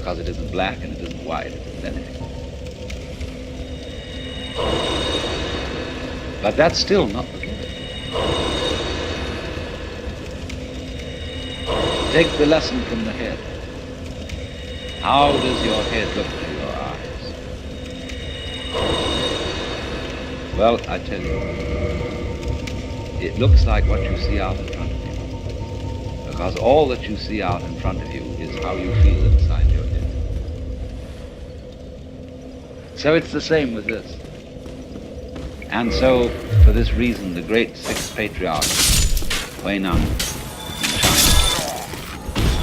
because it isn't black and it isn't white, it isn't anything. But that's still not the case. Take the lesson from the head. How does your head look to your eyes? Well, I tell you, it looks like what you see out in front of you. Because all that you see out in front of you is how you feel inside your head. So it's the same with this. And so, for this reason, the great sixth patriarch, Huainan, in China,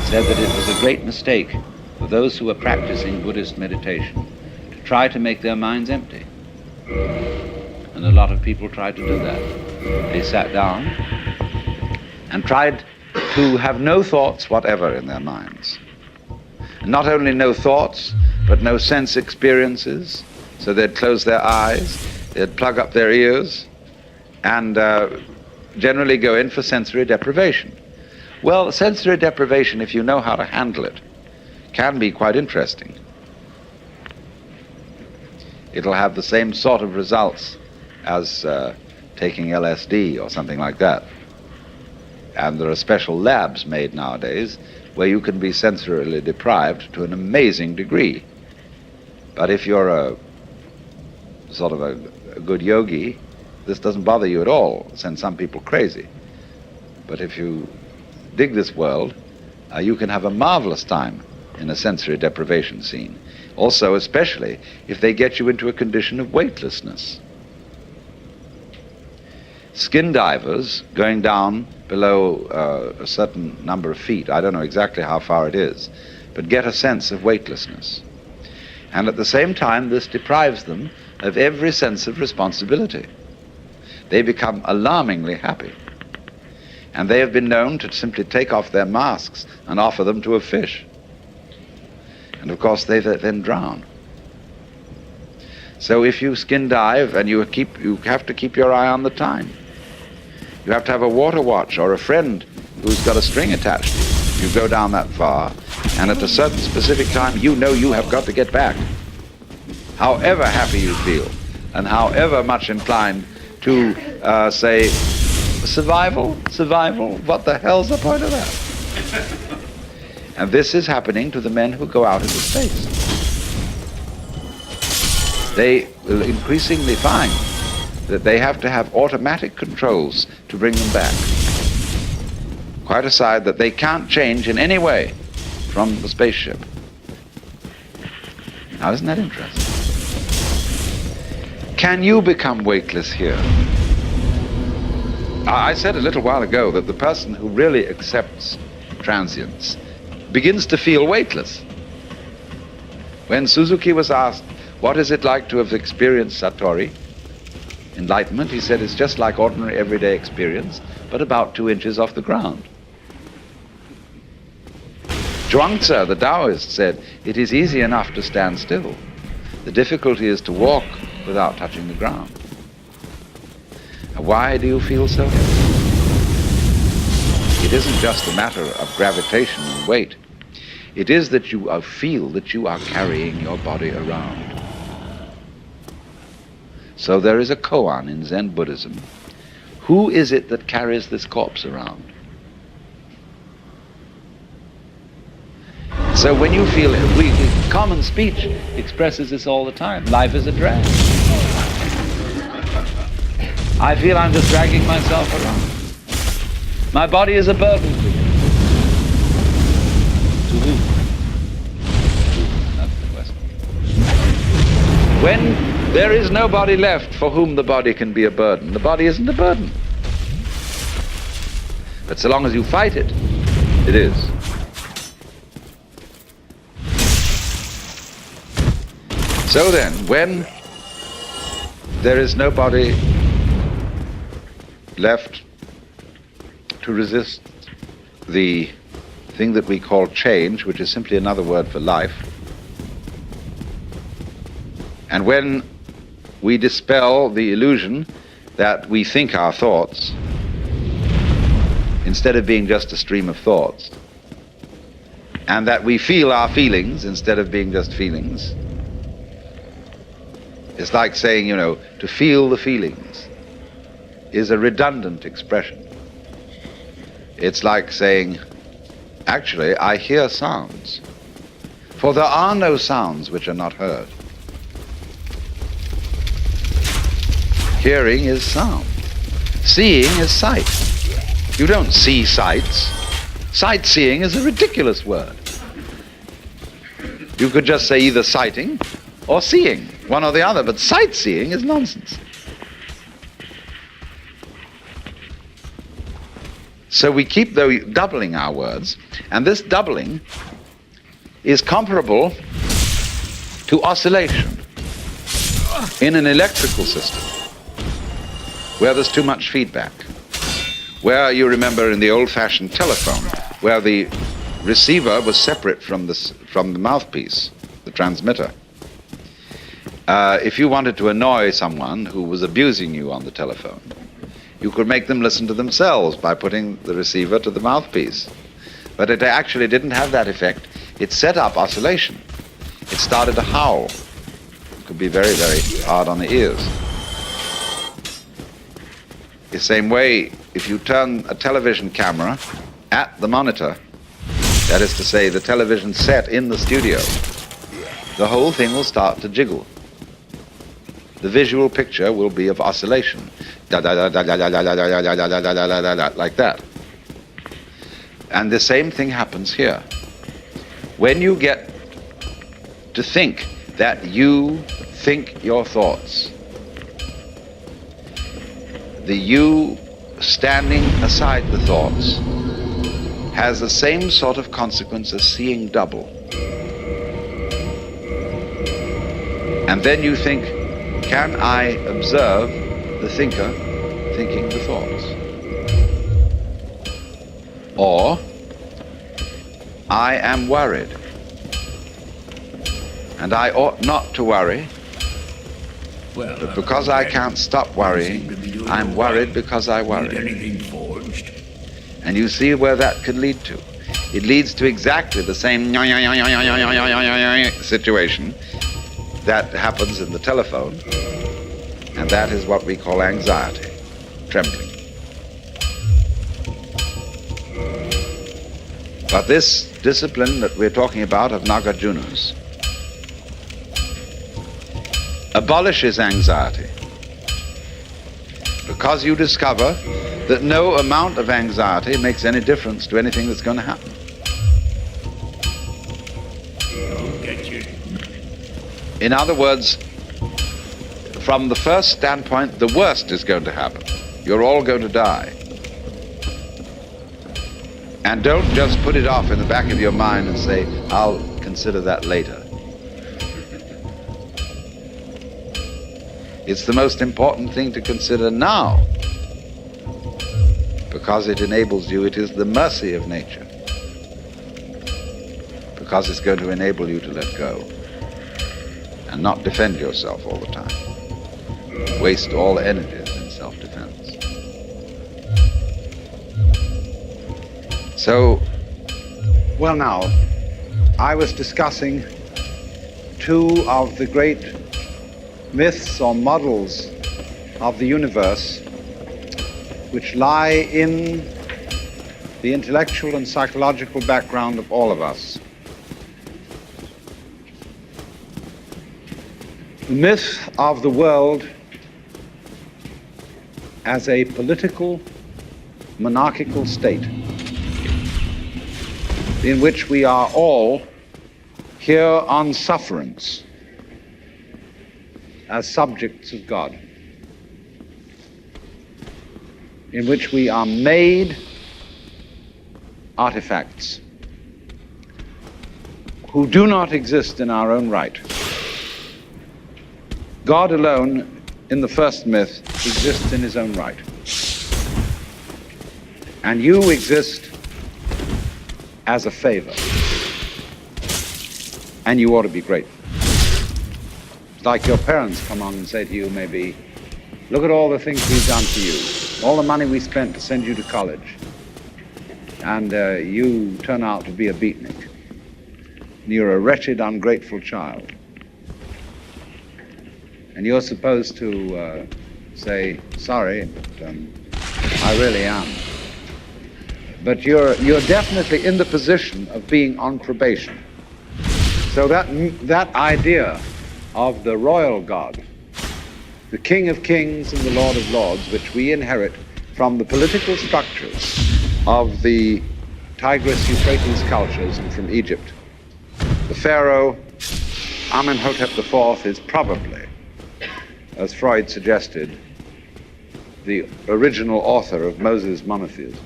said that it was a great mistake for those who were practicing Buddhist meditation to try to make their minds empty. And a lot of people tried to do that. They sat down and tried to have no thoughts whatever in their minds. And not only no thoughts, but no sense experiences. So they'd close their eyes, they'd plug up their ears, and generally go in for sensory deprivation. Well, sensory deprivation, if you know how to handle it, can be quite interesting. It'll have the same sort of results as taking LSD or something like that. And there are special labs made nowadays where you can be sensorily deprived to an amazing degree. But if you're a sort of a good yogi, this doesn't bother you at all. It sends some people crazy. But if you dig this world, you can have a marvelous time in a sensory deprivation scene. Also, especially if they get you into a condition of weightlessness. Skin divers going down below a certain number of feet, I don't know exactly how far it is, but get a sense of weightlessness. And at the same time, this deprives them of every sense of responsibility. They become alarmingly happy. And they have been known to simply take off their masks and offer them to a fish. And of course they then drown. So if you skin dive and you have to keep your eye on the time. You have to have a water watch or a friend who's got a string attached to you. You go down that far, and at a certain specific time you know you have got to get back. However happy you feel, and however much inclined to say, survival, what the hell's the point of that? And this is happening to the men who go out into space. They will increasingly find that they have to have automatic controls to bring them back. Quite aside that they can't change in any way from the spaceship. Now, isn't that interesting? Can you become weightless here? I said a little while ago that the person who really accepts transience begins to feel weightless. When Suzuki was asked, what is it like to have experienced Satori, enlightenment, he said it's just like ordinary everyday experience, but about 2 inches off the ground. Zhuangzi, the Taoist, said, it is easy enough to stand still. The difficulty is to walk without touching the ground. Why do you feel so heavy? It isn't just a matter of gravitation and weight. It is that you feel that you are carrying your body around. So there is a koan in Zen Buddhism. Who is it that carries this corpse around? So when you feel it, common speech expresses this all the time. Life is a drag. I feel I'm just dragging myself around. My body is a burden to you. To whom? That's the question. When there is nobody left for whom the body can be a burden, the body isn't a burden. But so long as you fight it, it is. So then, when there is nobody left to resist the thing that we call change, which is simply another word for life, and when we dispel the illusion that we think our thoughts, instead of being just a stream of thoughts, and that we feel our feelings instead of being just feelings. It's like saying, you know, to feel the feelings is a redundant expression. It's like saying, actually, I hear sounds, for there are no sounds which are not heard. Hearing is sound. Seeing is sight. You don't see sights. Sightseeing is a ridiculous word. You could just say either sighting or seeing, one or the other, but sightseeing is nonsense. So we keep doubling our words, and this doubling is comparable to oscillation in an electrical system where there's too much feedback, where you remember in the old-fashioned telephone, where the receiver was separate from the mouthpiece, the transmitter. If you wanted to annoy someone who was abusing you on the telephone, you could make them listen to themselves by putting the receiver to the mouthpiece. But it actually didn't have that effect. It set up oscillation. It started to howl. It could be very, very hard on the ears. The same way, if you turn a television camera at the monitor, that is to say, the television set in the studio, the whole thing will start to jiggle. The visual picture will be of oscillation, like that. And the same thing happens here. When you get to think that you think your thoughts, the you standing aside the thoughts has the same sort of consequence as seeing double. And then you think, can I observe the thinker thinking the thoughts? Or, I am worried, and I ought not to worry, but because I can't stop worrying, I'm worried because I worry. And you see where that can lead to. It leads to exactly the same situation that happens in the telephone, and that is what we call anxiety, trembling. But this discipline that we're talking about of Nagarjuna's abolishes anxiety, because you discover that no amount of anxiety makes any difference to anything that's going to happen. In other words, from the first standpoint, the worst is going to happen. You're all going to die. And don't just put it off in the back of your mind and say, I'll consider that later. It's the most important thing to consider now, because it enables you. It is the mercy of nature, because it's going to enable you to let go and not defend yourself all the time. Waste all energies in self-defense. So, well now, I was discussing two of the great myths or models of the universe which lie in the intellectual and psychological background of all of us. The myth of the world as a political, monarchical state in which we are all here on sufferance as subjects of God, in which we are made artifacts who do not exist in our own right. God alone, in the first myth, exists in his own right. And you exist as a favor. And you ought to be grateful. It's like your parents come on and say to you, maybe, look at all the things we've done for you, all the money we spent to send you to college, and you turn out to be a beatnik. and you're a wretched, ungrateful child. And you're supposed to say, sorry, but I really am. But you're definitely in the position of being on probation. So that idea of the royal God, the King of Kings and the Lord of Lords, which we inherit from the political structures of the Tigris-Euphrates cultures and from Egypt. The Pharaoh Amenhotep IV is probably, as Freud suggested, the original author of Moses monotheism.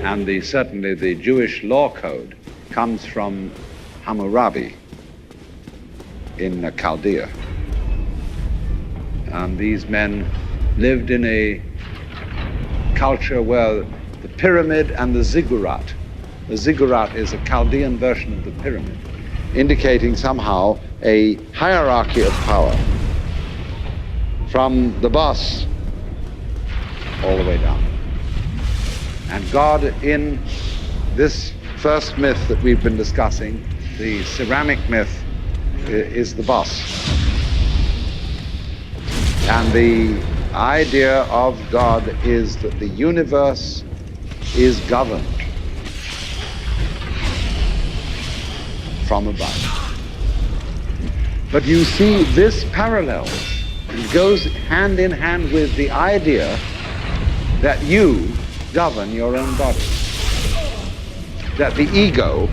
And certainly the Jewish law code comes from Hammurabi in Chaldea. And these men lived in a culture where the pyramid and the ziggurat is a Chaldean version of the pyramid, indicating somehow a hierarchy of power from the boss all the way down. And God, in this first myth that we've been discussing, the ceramic myth, is the boss. And the idea of God is that the universe is governed from above. But you see, this parallels and goes hand in hand with the idea that you govern your own body. That the ego,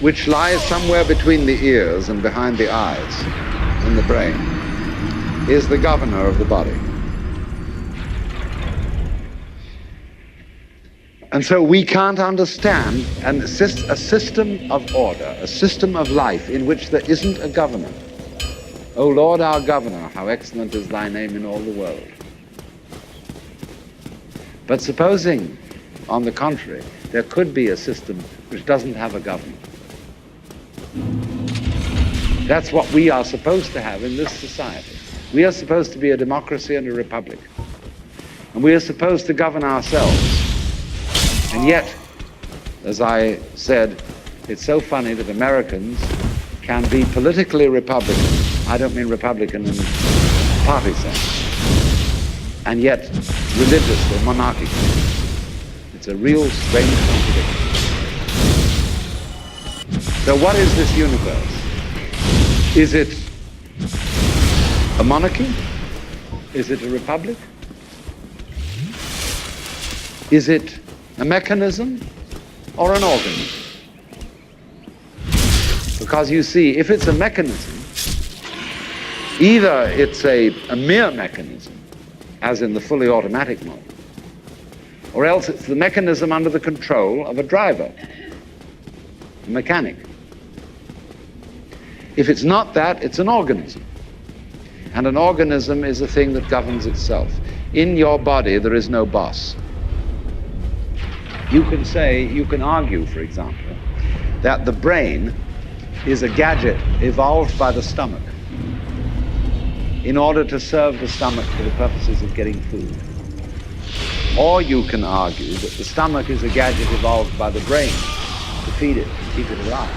which lies somewhere between the ears and behind the eyes in the brain, is the governor of the body. And so we can't understand a system of order, a system of life in which there isn't a governor. O Lord, our governor, how excellent is thy name in all the world. But supposing, on the contrary, there could be a system which doesn't have a governor. That's what we are supposed to have in this society. We are supposed to be a democracy and a republic. And we are supposed to govern ourselves. And yet, as I said, it's so funny that Americans can be politically Republican. I don't mean Republican in the party sense. And yet, religious or monarchical. It's a real strange contradiction. So what is this universe? Is it a monarchy? Is it a republic? Is it a mechanism or an organism? Because you see, if it's a mechanism, either it's a mere mechanism, as in the fully automatic mode, or else it's the mechanism under the control of a driver, a mechanic. If it's not that, it's an organism. And an organism is a thing that governs itself. In your body, there is no boss. You can argue, for example, that the brain is a gadget evolved by the stomach in order to serve the stomach for the purposes of getting food. Or you can argue that the stomach is a gadget evolved by the brain to feed it, to keep it alive.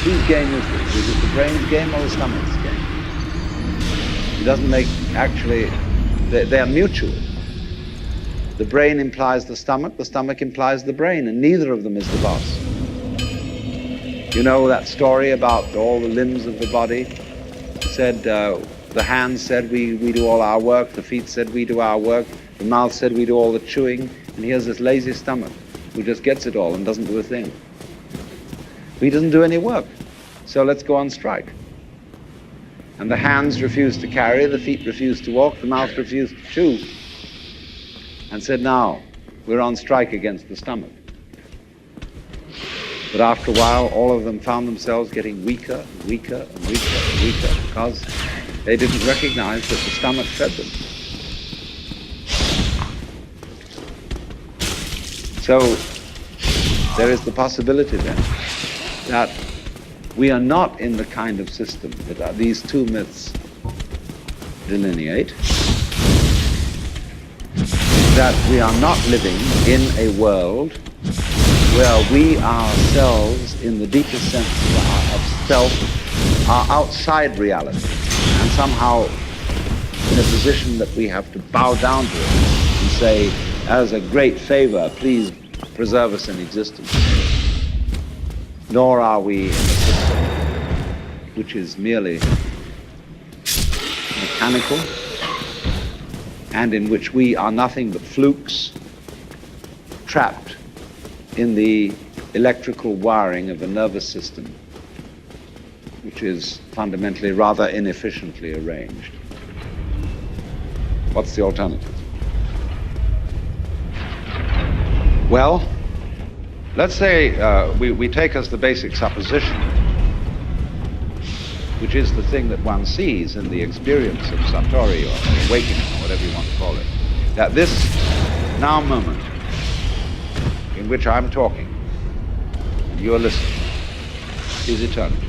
Whose game is this? Is it the brain's game or the stomach's game? It doesn't make, actually, they're mutual. The brain implies the stomach implies the brain, and neither of them is the boss. You know that story about all the limbs of the body? It said, the hands said we do all our work, the feet said we do our work, the mouth said we do all the chewing, and here's this lazy stomach who just gets it all and doesn't do a thing. He doesn't do any work, so let's go on strike. And the hands refused to carry, the feet refused to walk, the mouth refused to chew, and said, now, we're on strike against the stomach. But after a while, all of them found themselves getting weaker and weaker and weaker and weaker because they didn't recognize that the stomach fed them. So there is the possibility then that we are not in the kind of system that these two myths delineate, that we are not living in a world where we ourselves, in the deepest sense of self, are outside reality and somehow in a position that we have to bow down to it and say, as a great favor, please preserve us in existence. Nor are we in a system which is merely mechanical and in which we are nothing but flukes trapped in the electrical wiring of a nervous system which is fundamentally rather inefficiently arranged. What's the alternative? Well, let's say we take as the basic supposition, which is the thing that one sees in the experience of Satori or awakening or whatever you want to call it, that this now moment in which I'm talking, you're listening, is eternity.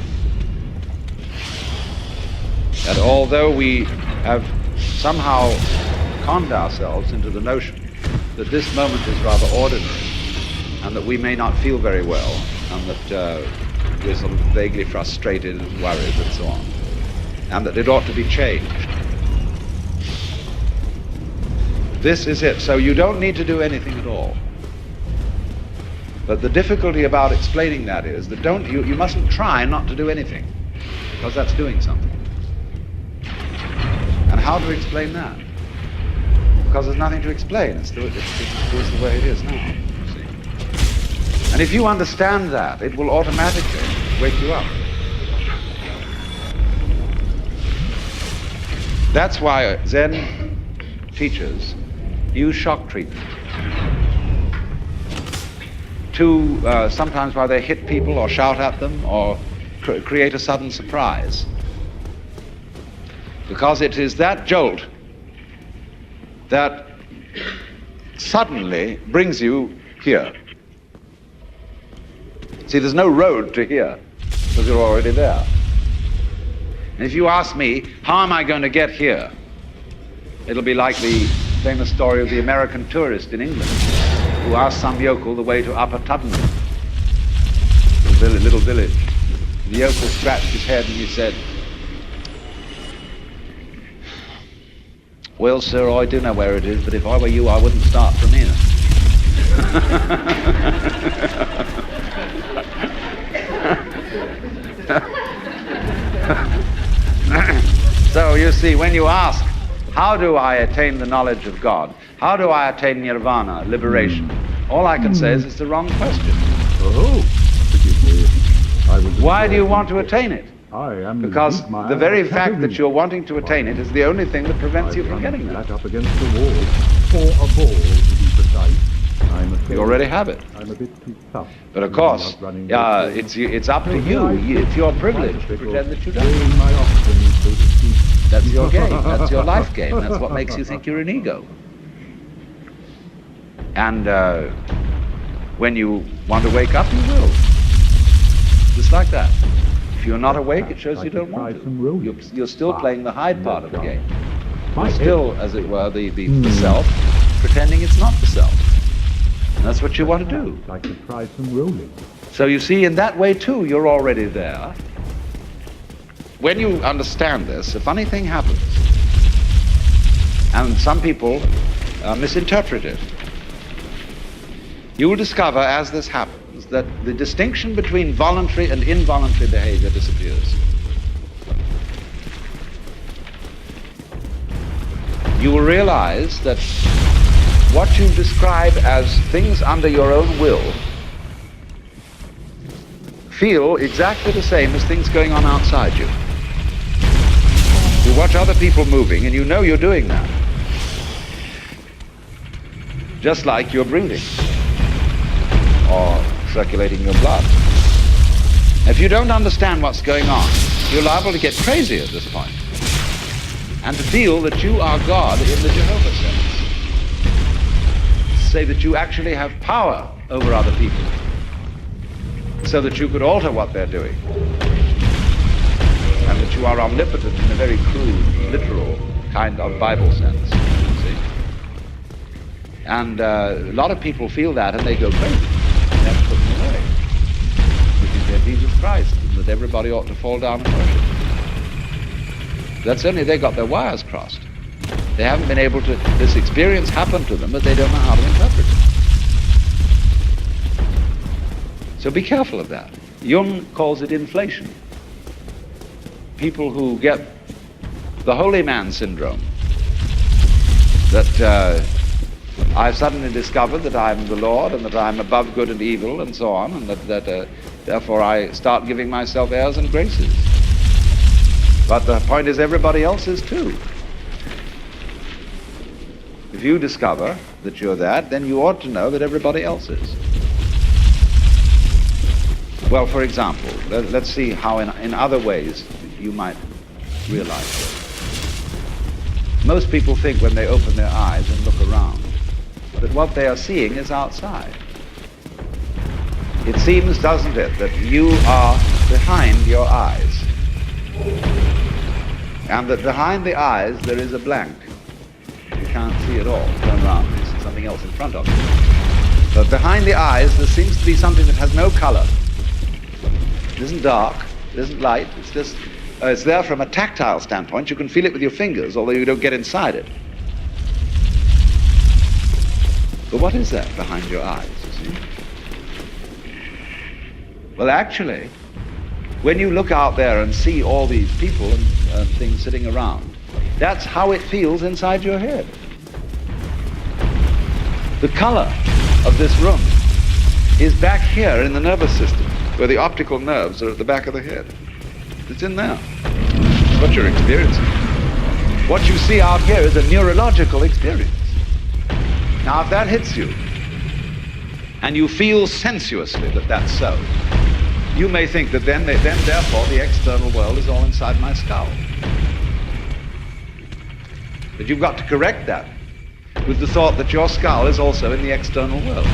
That although we have somehow conned ourselves into the notion that this moment is rather ordinary and that we may not feel very well and that we're sort of vaguely frustrated and worried and so on, and that it ought to be changed. This is it. So you don't need to do anything at all. But the difficulty about explaining that is that you mustn't try not to do anything, because that's doing something. And how to explain that? Because there's nothing to explain. It's the way it is now. See? And if you understand that, it will automatically wake you up. That's why Zen teachers use shock treatment to sometimes why they hit people or shout at them or create a sudden surprise. Because it is that jolt that suddenly brings you here. See, there's no road to here, because you're already there. And if you ask me, how am I going to get here? It'll be like the famous story of the American tourist in England who asked some yokel the way to Upper Tuddenham, little village. The yokel scratched his head and he said, "Well, sir, I do know where it is, but if I were you, I wouldn't start from here." So you see, when you ask, how do I attain the knowledge of God? How do I attain nirvana, liberation? All I can say is it's the wrong question. Oh, forgive me. Why do you want to attain it? I am Because the very fact that you're wanting to attain it is the only thing that prevents you from getting there. Back up against the wall for a ball, to be precise. I'm afraid You already have it. I'm a bit too tough. But of course, it's up to you. It's your privilege to pretend that you don't. Weighing my options, so to speak. That's your game. That's your life game. That's what makes you think you're an ego. And when you want to wake up, you will. Just like that. If you're not awake, it shows you don't want to. You're still playing the hide part of the game. You're still, as it were, the self, pretending it's not the self. And that's what you want to do. I'd like to try some rolling. So you see, in that way too, you're already there. When you understand this, a funny thing happens. And some people misinterpret it. You will discover as this happens that the distinction between voluntary and involuntary behavior disappears. You will realize that what you describe as things under your own will feel exactly the same as things going on outside you. You watch other people moving and you know you're doing that. Just like you're breathing or circulating your blood. If you don't understand what's going on, you're liable to get crazy at this point and to feel that you are God in the Jehovah sense. Say that you actually have power over other people so that you could alter what they're doing, and that you are omnipotent in a very crude, literal kind of Bible sense, you see? And a lot of people feel that and they go crazy. everybody ought to fall down and worship. That's only they got their wires crossed. They haven't been able to, this experience happened to them, but they don't know how to interpret it. So be careful of that. Jung calls it inflation. People who get the holy man syndrome, that I've suddenly discovered that I'm the Lord and that I'm above good and evil and so on, and that therefore I start giving myself airs and graces. But the point is everybody else is too. If you discover that you're that, then you ought to know that everybody else is. Well, for example, let's see how in other ways you might realize this. Most people think when they open their eyes and look around that what they are seeing is outside. It seems, doesn't it, that you are behind your eyes, and that behind the eyes there is a blank. You can't see it all. Turn around, you see something else in front of you. But behind the eyes there seems to be something that has no color. It isn't dark, it isn't light, it's just, it's there from a tactile standpoint. You can feel it with your fingers, although you don't get inside it. But what is that behind your eyes, you see? Well, actually, when you look out there and see all these people and things sitting around, that's how it feels inside your head. The color of this room is back here in the nervous system, where the optical nerves are at the back of the head. It's in there. It's what you're experiencing. What you see out here is a neurological experience. Now, if that hits you, and you feel sensuously that that's so, you may think that then therefore, the external world is all inside my skull. But you've got to correct that with the thought that your skull is also in the external world.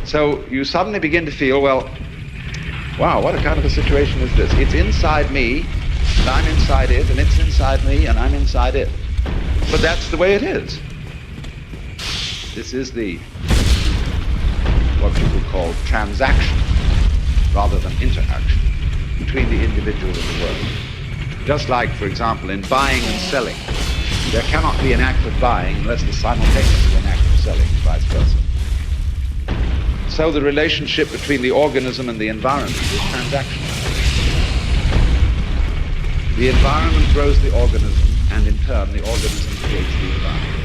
So you suddenly begin to feel, well, wow, what a kind of a situation is this? It's inside me, and I'm inside it, and it's inside me, and I'm inside it. But that's the way it is. This is the, what people call transaction, rather than interaction, between the individual and the world. Just like, for example, in buying and selling, there cannot be an act of buying unless there's simultaneously an act of selling, and vice versa. So the relationship between the organism and the environment is transactional. The environment grows the organism, and in turn the organism creates the environment.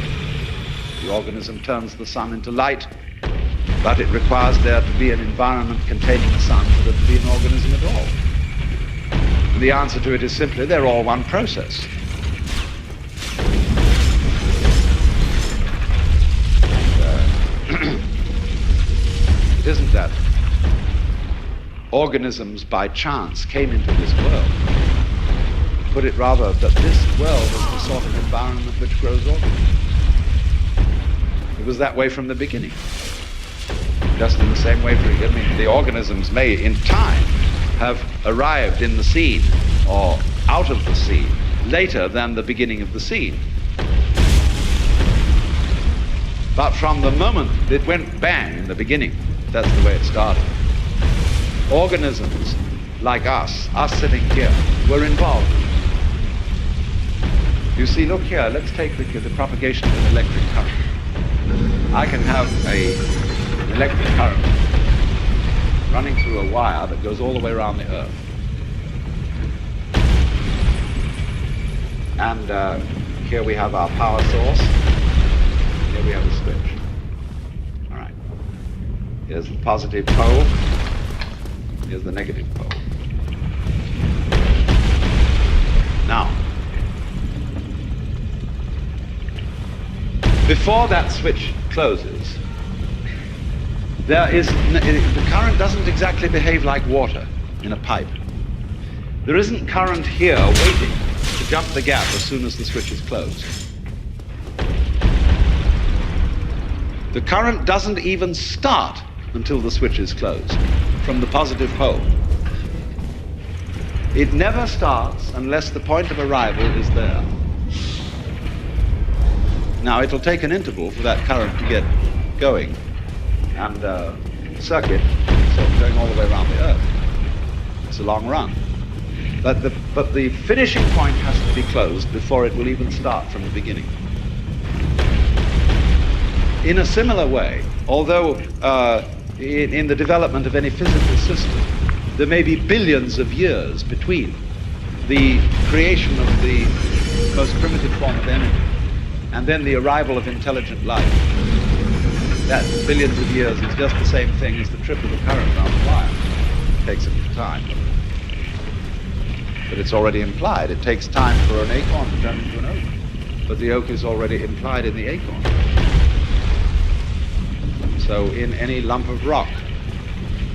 The organism turns the sun into light, but it requires there to be an environment containing the sun for there to be an organism at all. And the answer to it is simply, they're all one process. It isn't that organisms by chance came into this world. Put it rather that this world is the sort of environment which grows organisms. It was that way from the beginning. Just in the same way, the organisms may in time have arrived in the scene or out of the scene later than the beginning of the scene. But from the moment it went bang in the beginning, that's the way it started. Organisms like us sitting here, were involved. You see, look here, let's take the propagation of an electric current. I can have an electric current running through a wire that goes all the way around the Earth. And here we have our power source. Here we have a switch. All right. Here's the positive pole. Here's the negative pole. Now, before that switch closes, the current doesn't exactly behave like water in a pipe. There isn't current here waiting to jump the gap as soon as the switch is closed. The current doesn't even start until the switch is closed from the positive pole. It never starts unless the point of arrival is there. Now, it'll take an interval for that current to get going, and circuit, so going all the way around the Earth. It's a long run. But the finishing point has to be closed before it will even start from the beginning. In a similar way, although in the development of any physical system, there may be billions of years between the creation of the most primitive form of energy and then the arrival of intelligent life. That billions of years is just the same thing as the trip of the current around the wire. It takes a bit of time. But it's already implied. It takes time for an acorn to turn into an oak. But the oak is already implied in the acorn. So in any lump of rock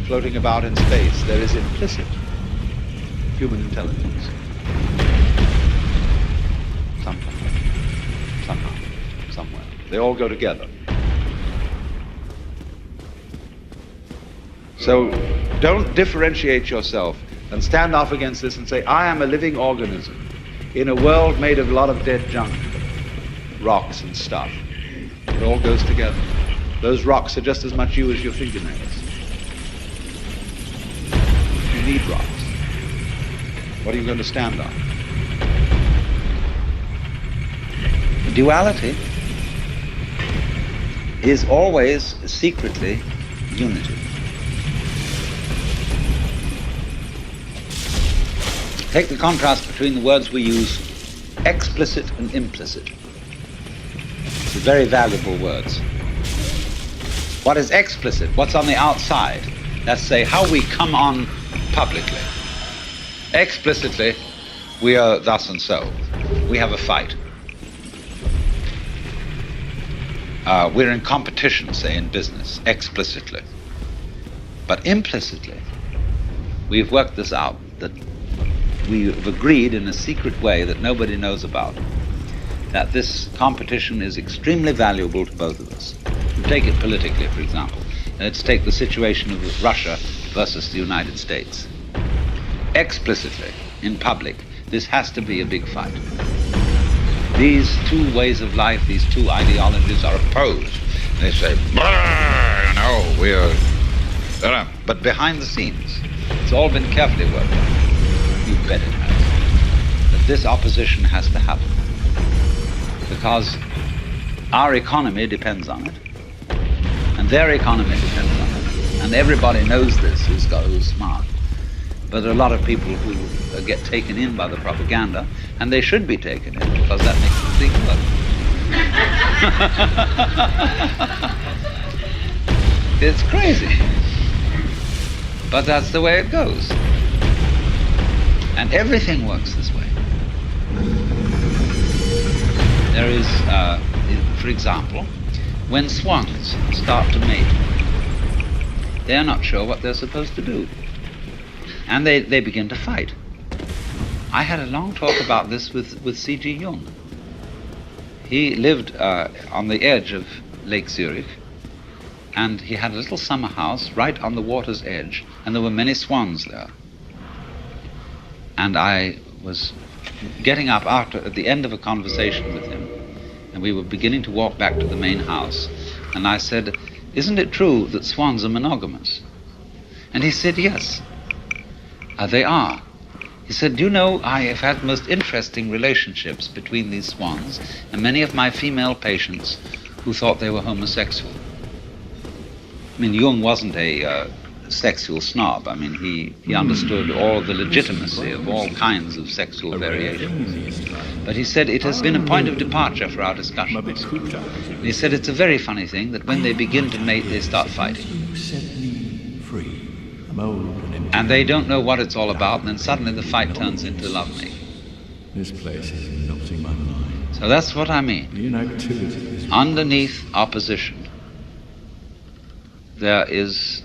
floating about in space, there is implicit human intelligence. Somehow, somewhere. They all go together. So don't differentiate yourself and stand off against this and say, I am a living organism in a world made of a lot of dead junk, rocks and stuff. It all goes together. Those rocks are just as much you as your fingernails. You need rocks. What are you going to stand on? Duality is always secretly unity. Take the contrast between the words we use, explicit and implicit. They're very valuable words. What is explicit? What's on the outside? Let's say how we come on publicly. Explicitly, we are thus and so. We have a fight. We're in competition, say, in business, explicitly. But implicitly, we've worked this out, that we've agreed in a secret way that nobody knows about, that this competition is extremely valuable to both of us. Take it politically, for example. Let's take the situation of Russia versus the United States. Explicitly, in public, this has to be a big fight. These two ways of life, these two ideologies are opposed. They say, we're... But behind the scenes, it's all been carefully worked out. You bet it has. That this opposition has to happen. Because our economy depends on it. And their economy depends on it. And everybody knows this who's smart. But there are a lot of people who get taken in by the propaganda, and they should be taken in, because that makes them think about it. It's crazy. But that's the way it goes. And everything works this way. There is, for example, when swans start to mate, they're not sure what they're supposed to do. And they begin to fight. I had a long talk about this with C.G. Jung. He lived on the edge of Lake Zurich, and he had a little summer house right on the water's edge, and there were many swans there. And I was getting up at the end of a conversation with him, and we were beginning to walk back to the main house, and I said, isn't it true that swans are monogamous? And he said, yes, they are. He said, do you know, I have had most interesting relationships between these swans and many of my female patients who thought they were homosexual. I mean, Jung wasn't a sexual snob. I mean, he understood all the legitimacy of all kinds of sexual variations. But he said it has been a point of departure for our discussions. He said it's a very funny thing that when they begin to mate, they start fighting. And they don't know what it's all about, and then suddenly the fight turns into lovemaking. This place is melting my mind. So that's what I mean. Underneath opposition, there is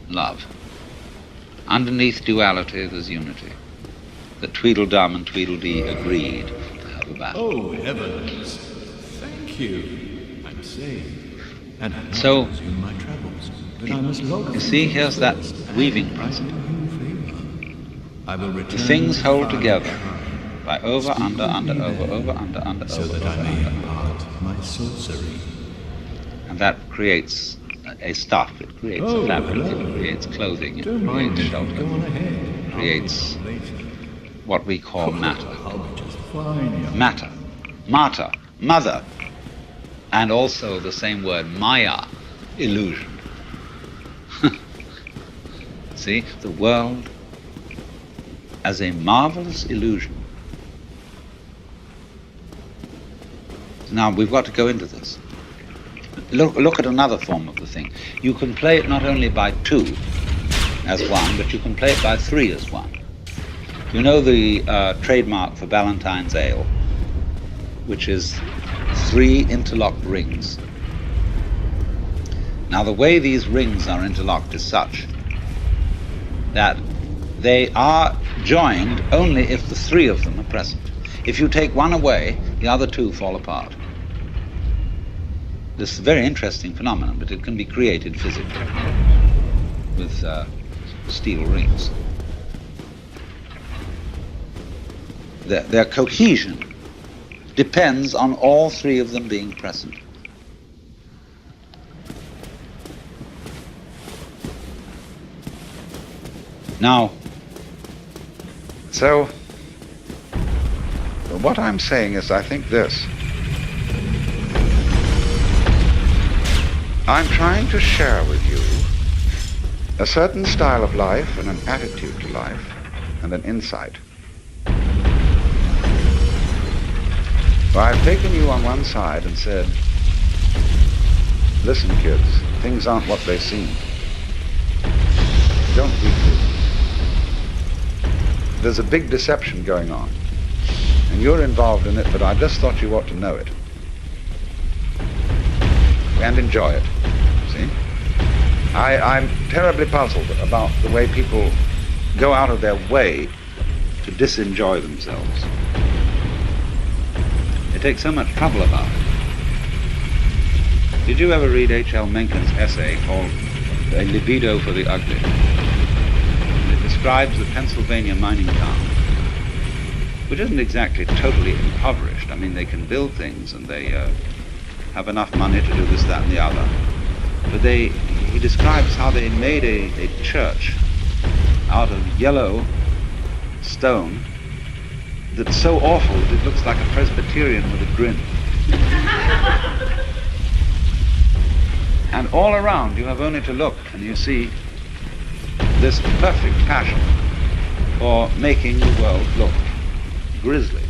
love. Underneath duality, there's unity. That Tweedledum and Tweedledee agreed to have a battle. Oh, heavens. Thank you. I'm saved. And I so, resume my travels. But I must log you see, here's that weaving principle. The things hold together by over, under, over, under, so over, that over, I may under. impart my sorcery. And that creates a stuff. It creates a fabric. It creates clothing. It creates shelter. It creates what we call matter. Matter. Mata. Mother. And also the same word, Maya. Illusion. See, the world as a marvelous illusion. Now we've got to go into this. Look at another form of the thing. You can play it not only by two as one, but you can play it by three as one. You know the trademark for Ballantine's Ale, which is 3 interlocked rings. Now the way these rings are interlocked is such that they are joined only if the 3 of them are present. If you take one away, the other 2 fall apart. This is a very interesting phenomenon, but it can be created physically with steel rings. Their cohesion depends on all 3 of them being present. Now, so what I'm saying is, I think this. I'm trying to share with you a certain style of life and an attitude to life and an insight. So I've taken you on one side and said, listen kids, things aren't what they seem. Don't be fooled. There's a big deception going on, and you're involved in it, but I just thought you ought to know it and enjoy it. See? I'm terribly puzzled about the way people go out of their way to disenjoy themselves. They take so much trouble about it. Did you ever read H.L. Mencken's essay called A Libido for the Ugly? It describes the Pennsylvania mining town, which isn't exactly totally impoverished. I mean, they can build things and they have enough money to do this, that, and the other. But he describes how they made a church out of yellow stone that's so awful that it looks like a Presbyterian with a grin. And all around you have only to look and you see this perfect passion for making the world look grisly.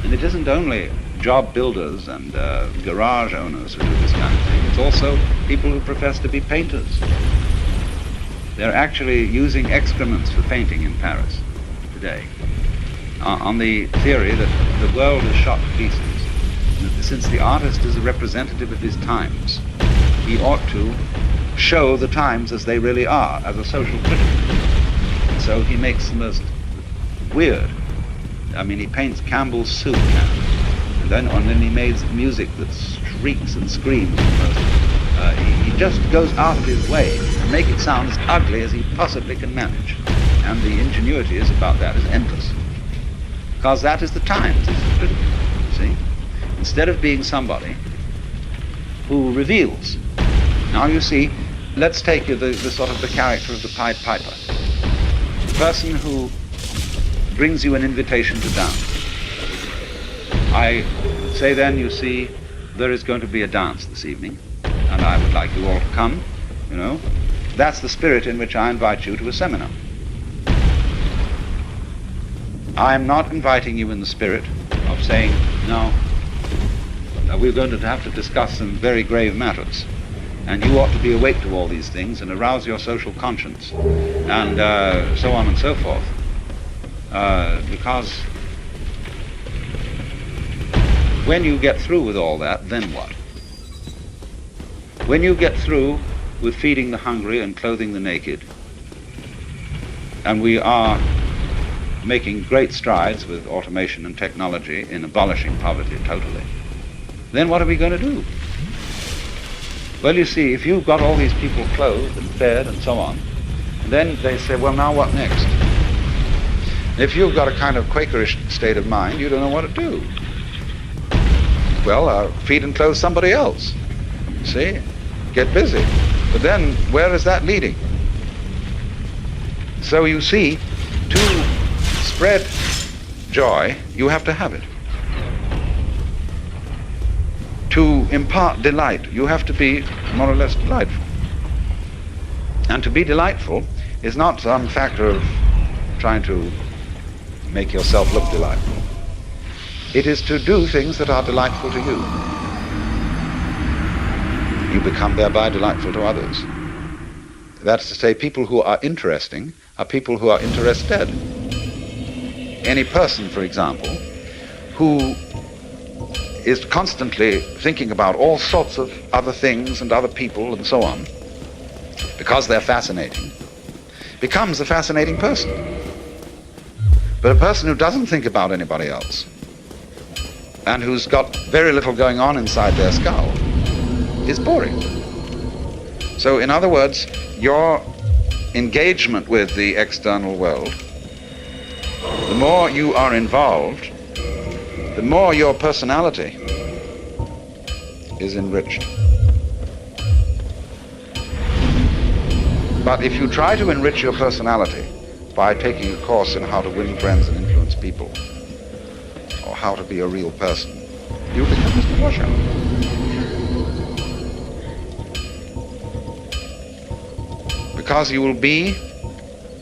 And it isn't only job builders and garage owners who do this kind of thing. It's also people who profess to be painters. They're actually using excrements for painting in Paris today, on the theory that the world is shot to pieces. Since the artist is a representative of his times, he ought to show the times as they really are, as a social critic. So he makes the most weird. I mean, he paints Campbell's soup cans. And then he makes music that shrieks and screams. He just goes out of his way to make it sound as ugly as he possibly can manage. And the ingenuity is about that is endless. Because that is the times, it's critical, see? Instead of being somebody who reveals. Now you see, let's take you the sort of the character of the Pied Piper. The person who brings you an invitation to dance. I say then, you see, there is going to be a dance this evening, and I would like you all to come, you know. That's the spirit in which I invite you to a seminar. I'm not inviting you in the spirit of saying, no, we're going to have to discuss some very grave matters, and you ought to be awake to all these things and arouse your social conscience, and so on and so forth, because when you get through with all that, then what? When you get through with feeding the hungry and clothing the naked, and we are making great strides with automation and technology in abolishing poverty totally, then what are we going to do? Well, you see, if you've got all these people clothed and fed and so on, then they say, well, now what next? If you've got a kind of Quakerish state of mind, you don't know what to do. Well, feed and clothe somebody else, see? get busy. But then, where is that leading? So you see, to spread joy, you have to have it. To impart delight, you have to be more or less delightful. And to be delightful is not some factor of trying to make yourself look delightful. It is to do things that are delightful to you. You become thereby delightful to others. That's to say, people who are interesting are people who are interested. Any person, for example, who is constantly thinking about all sorts of other things and other people and so on, because they're fascinating, becomes a fascinating person. But a person who doesn't think about anybody else and who's got very little going on inside their skull is boring. So in other words, your engagement with the external world, the more you are involved, the more your personality is enriched. But if you try to enrich your personality by taking a course in how to win friends and influence people, or how to be a real person, you become Mr. Washout. Because you will be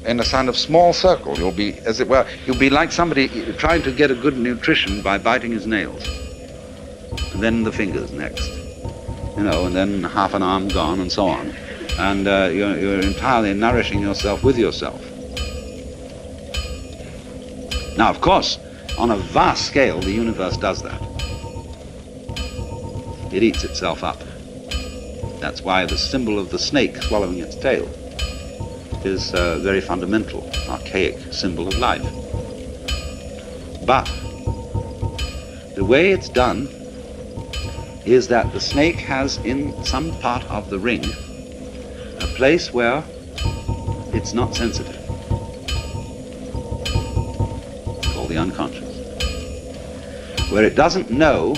in a kind of small circle. You'll be, as it were, you'll be like somebody trying to get a good nutrition by biting his nails. And then the fingers next. You know, and then half an arm gone and so on. And you're entirely nourishing yourself with yourself. Now, of course, on a vast scale, the universe does that. It eats itself up. That's why the symbol of the snake swallowing its tail is a very fundamental, archaic symbol of life. But the way it's done is that the snake has in some part of the ring a place where it's not sensitive, called the unconscious, where it doesn't know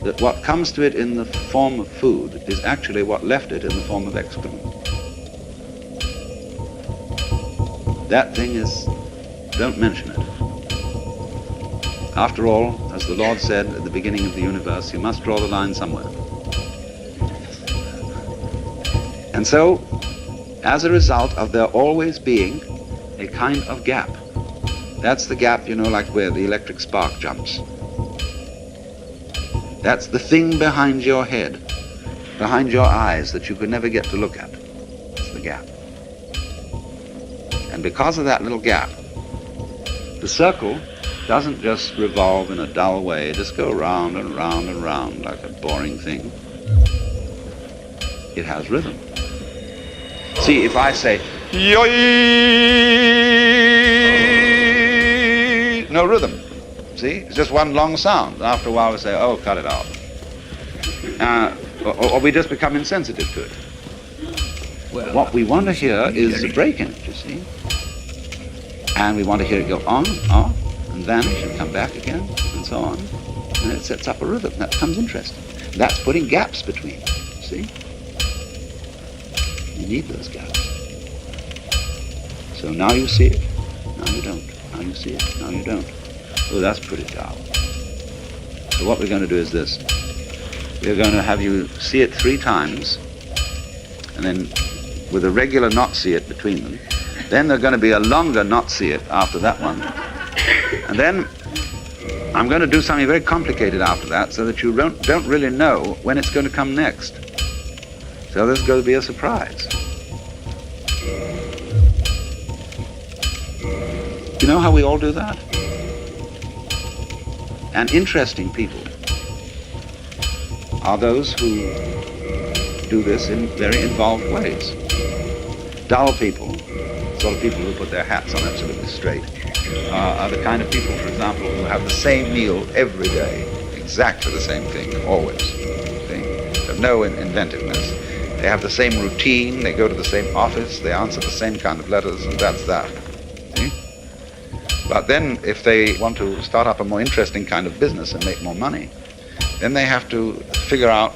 that what comes to it in the form of food is actually what left it in the form of excrement. That thing is, don't mention it. After all, as the Lord said at the beginning of the universe, you must draw the line somewhere. And so, as a result of there always being a kind of gap, that's the gap, you know, like where the electric spark jumps. That's the thing behind your head, behind your eyes that you could never get to look at. It's the gap. And because of that little gap, the circle doesn't just revolve in a dull way, just go round and round and round like a boring thing. It has rhythm. See, if I say, yoy, no rhythm. See, it's just one long sound. After a while we say, oh, cut it out. Or we just become insensitive to it. Well, what we want to hear is a break in it, you see. And we want to hear it go on, off, and vanish, and come back again, and so on. And it sets up a rhythm. That becomes interesting. That's putting gaps between, see? You need those gaps. So now you see it, now you don't. Now you see it, now you don't. Oh, that's pretty dull. So what we're going to do is this. We're going to have you see it 3 times, and then with a regular not see it between them. Then there's going to be a longer not see it after that one. And then I'm going to do something very complicated after that so that you don't really know when it's going to come next. So there's going to be a surprise. You know how we all do that? And interesting people are those who do this in very involved ways. Dull people, sort of people who put their hats on absolutely straight, are the kind of people, for example, who have the same meal every day, exactly the same thing, always. See? They have no inventiveness. They have the same routine, they go to the same office, they answer the same kind of letters, and that's that. See? But then, if they want to start up a more interesting kind of business and make more money, then they have to figure out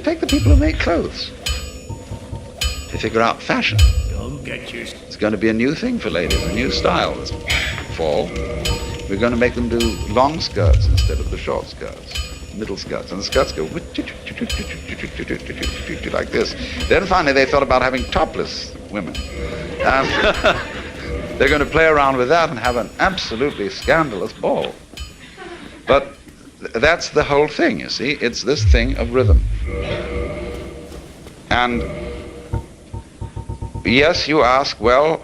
take the people who make clothes. They figure out fashion. Don't get your... It's going to be a new thing for ladies, a new style this fall. We're going to make them do long skirts instead of the short skirts, middle skirts, and the skirts go like this. Then finally they thought about having topless women. They're going to play around with that and have an absolutely scandalous ball. But that's the whole thing, you see. It's this thing of rhythm. And yes, you ask, well,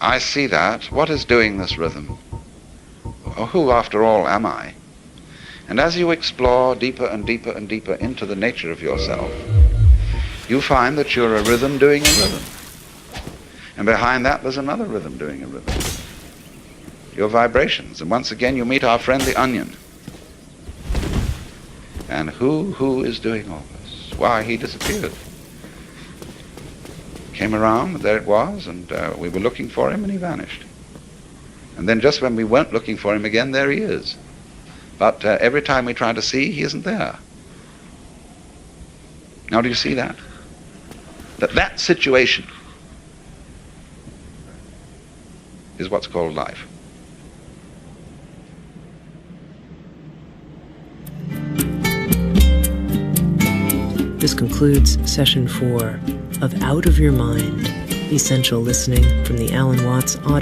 I see that. What is doing this rhythm? Who, after all, am I? And as you explore deeper and deeper and deeper into the nature of yourself, you find that you're a rhythm doing a rhythm. And behind that, there's another rhythm doing a rhythm. Your vibrations. And once again, you meet our friend the onion. And who is doing all this? Why, he disappeared. Came around, there it was, and we were looking for him, and he vanished. And then just when we weren't looking for him again, there he is. But every time we try to see, he isn't there. Now, do you see that? That situation is what's called life. This concludes session 4 of Out of Your Mind, Essential Listening from the Alan Watts audio